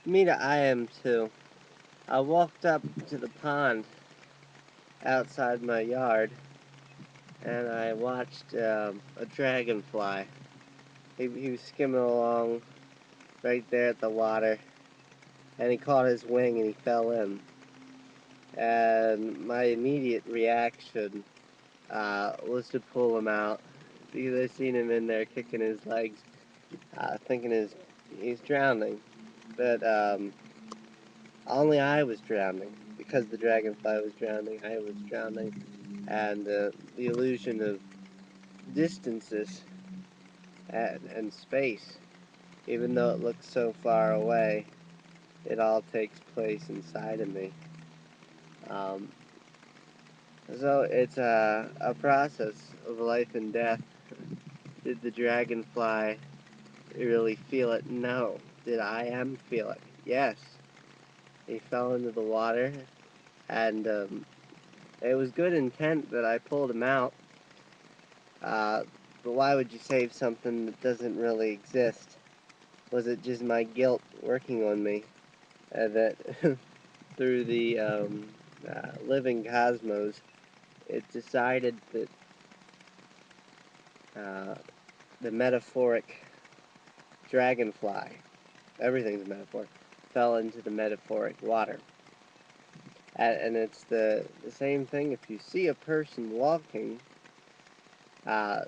Me to I am too. I walked up to the pond outside my yard and I watched a dragonfly. He was skimming along right there at the water and he caught his wing and he fell in. And my immediate reaction was to pull him out because I seen him in there kicking his legs, thinking he's drowning. But only I was drowning because the dragonfly was drowning. I was drowning, and the illusion of distances and space, even though it looks so far away, it all takes place inside of me. Um, so it's a process of life and death. Did the dragonfly really feel it? No. Did I am feel it? Yes. He fell into the water, and it was good intent that I pulled him out. Uh, but why would you save something that doesn't really exist? Was it just my guilt working on me? That through the living cosmos, it decided that uh, the metaphoric dragonfly, everything's a metaphor, fell into the metaphoric water. And it's the same thing if you see a person walking, uh,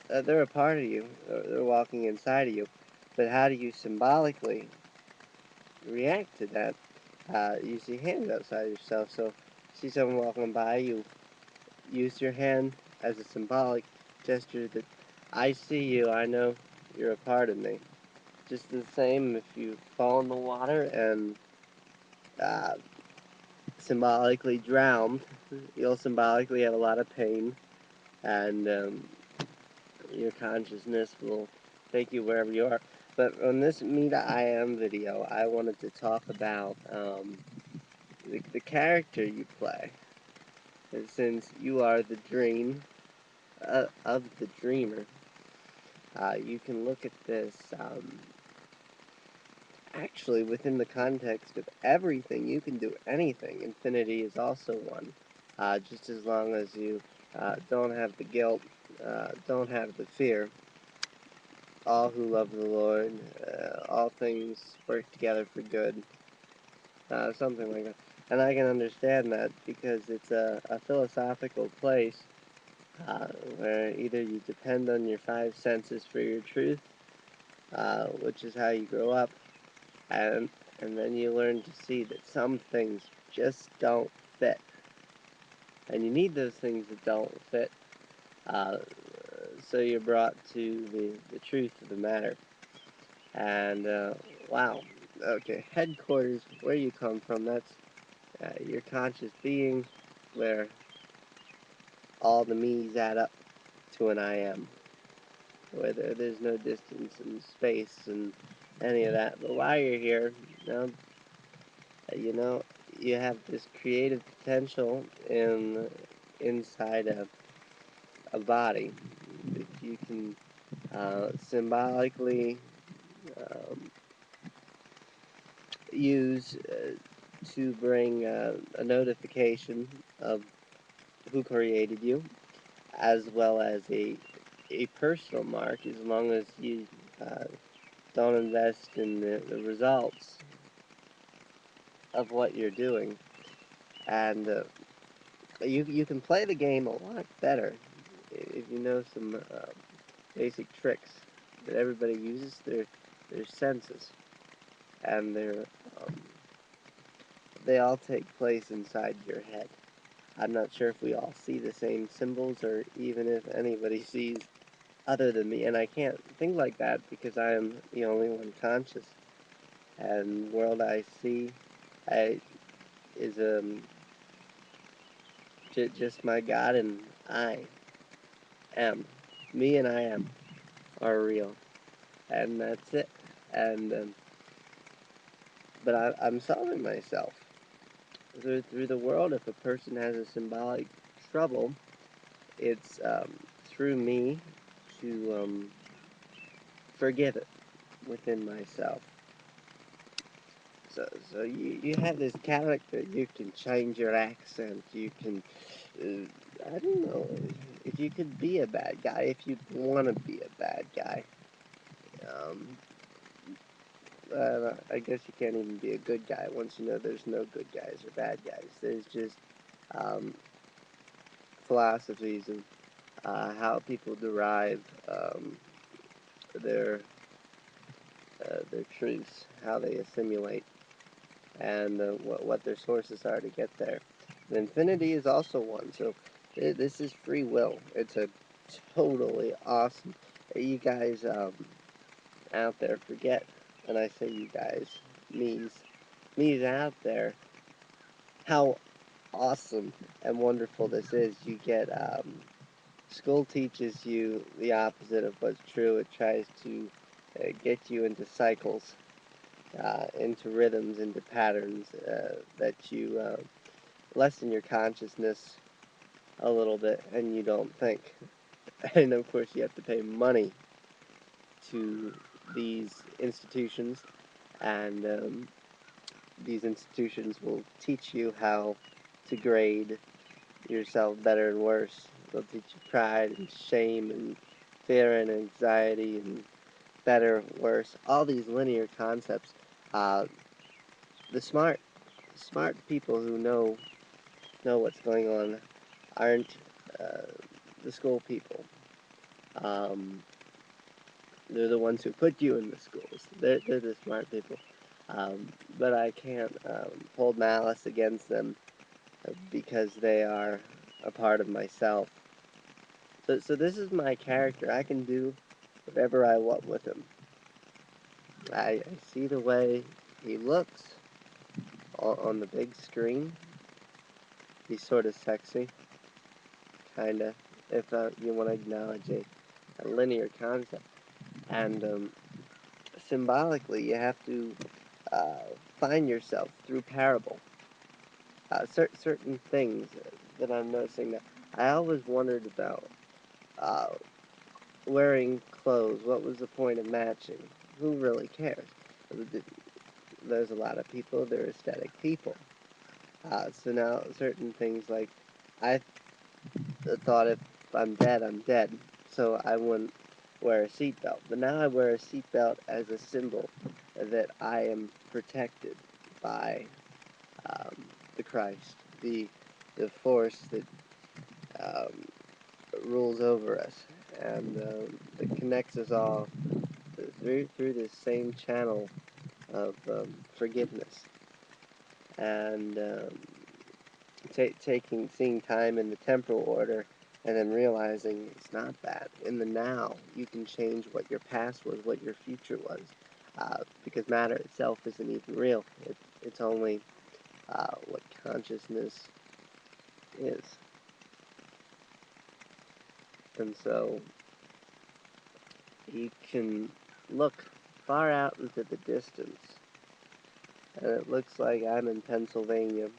they're a part of you, they're walking inside of you. But how do you symbolically react to that? Use your hands outside yourself. So, see someone walking by, you use your hand as a symbolic gesture that I see you, I know you're a part of me. Just the same if you fall in the water and uh, symbolically drown, you'll symbolically have a lot of pain, and your consciousness will take you wherever you are. But on this Meet I Am video, I wanted to talk about the character you play. And since you are the dream of the dreamer, you can look at this actually within the context of everything. You can do anything. Infinity is also one. Just as long as you don't have the guilt, don't have the fear. All who love the Lord, all things work together for good. Something like that. And I can understand that because it's a philosophical place where either you depend on your five senses for your truth, which is how you grow up, and and then you learn to see that some things just don't fit, and you need those things that don't fit. Uh, so you're brought to the truth of the matter. And wow, okay, headquarters, where you come from, that's your conscious being, where all the me's add up to an I am, where there's no distance and space and any of that. But while you're here, you know, you have this creative potential inside a body that you can symbolically um, use to bring a notification of who created you, as well as a personal mark, as long as you uh, don't invest in the results of what you're doing. And you can play the game a lot better if you know some basic tricks that everybody uses. Their senses, and um, they all take place inside your head. I'm not sure if we all see the same symbols or even if anybody sees other than me, and I can't think like that because I am the only one conscious. And the world I see I, is just my God, and I am. Me and I am are real, and that's it. And but I'm solving myself through the world. If a person has a symbolic trouble, it's through me to forgive it within myself. So you have this character. You can change your accent. You can, I don't know, if you could be a bad guy, if you want to be a bad guy. Um, I guess you can't even be a good guy once you know there's no good guys or bad guys. There's just um, philosophies and how people derive their their truths, how they assimilate, and what their sources are to get there. And infinity is also one. So this is free will. It's a totally awesome. You guys out there forget, and I say you guys, me's out there, how awesome and wonderful this is. You get school teaches you the opposite of what's true. It tries to get you into cycles, into rhythms, into patterns that you lessen your consciousness a little bit, and you don't think. And of course, you have to pay money to these institutions, and these institutions will teach you how to grade yourself better and worse. They'll teach you pride and shame and fear and anxiety and better, worse, all these linear concepts. Uh, the smart people who know what's going on aren't uh, the school people. Um, they're the ones who put you in the schools. They're the smart people. But I can't hold malice against them because they are a part of myself. So this is my character. I can do whatever I want with him. I see the way he looks on the big screen. He's sort of sexy, kinda, if you want to acknowledge a linear concept. And symbolically, you have to uh, find yourself through parable. Certain things that I'm noticing that I always wondered about uh, wearing clothes. What was the point of matching? Who really cares? There's a lot of people, they're aesthetic people. So now certain things like I thought if I'm dead, I'm dead. So I wouldn't wear a seatbelt. But now I wear a seatbelt as a symbol that I am protected by um, the Christ, the force that um, rules over us, and that connects us all through this same channel of forgiveness, and seeing time in the temporal order, and then realizing it's not that. In the now, you can change what your past was, what your future was, because matter itself isn't even real. It's only what consciousness is. And so you can look far out into the distance, and it looks like I'm in Pennsylvania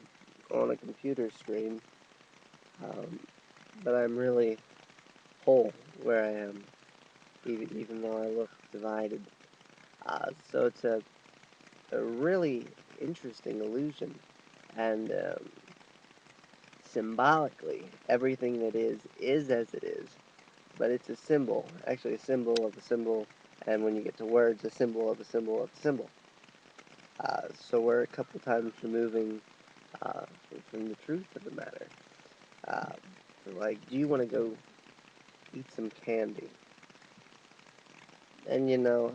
on a computer screen, um, but I'm really whole where I am, even though I look divided. So it's a really interesting illusion, and symbolically, everything that is as it is, but it's a symbol, actually a symbol of a symbol, and when you get to words, a symbol of a symbol of a symbol. So we're a couple times removing uh, from the truth of the matter. Uh, like, do you want to go eat some candy? And you know,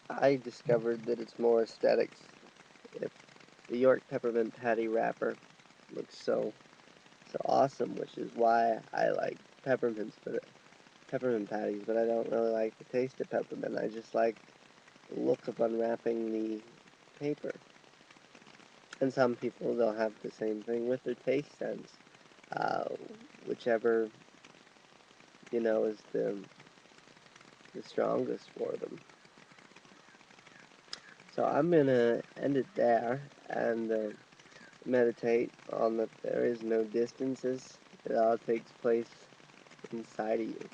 I discovered that it's more aesthetics if the York peppermint patty wrapper looks so awesome, which is why I like peppermint patties, but I don't really like the taste of peppermint. I just like the look of unwrapping the paper. And some people, they'll have the same thing with their taste sense, uh, whichever, is the strongest for them. So I'm gonna end it there and meditate on that there is no distances. It all takes place inside of you.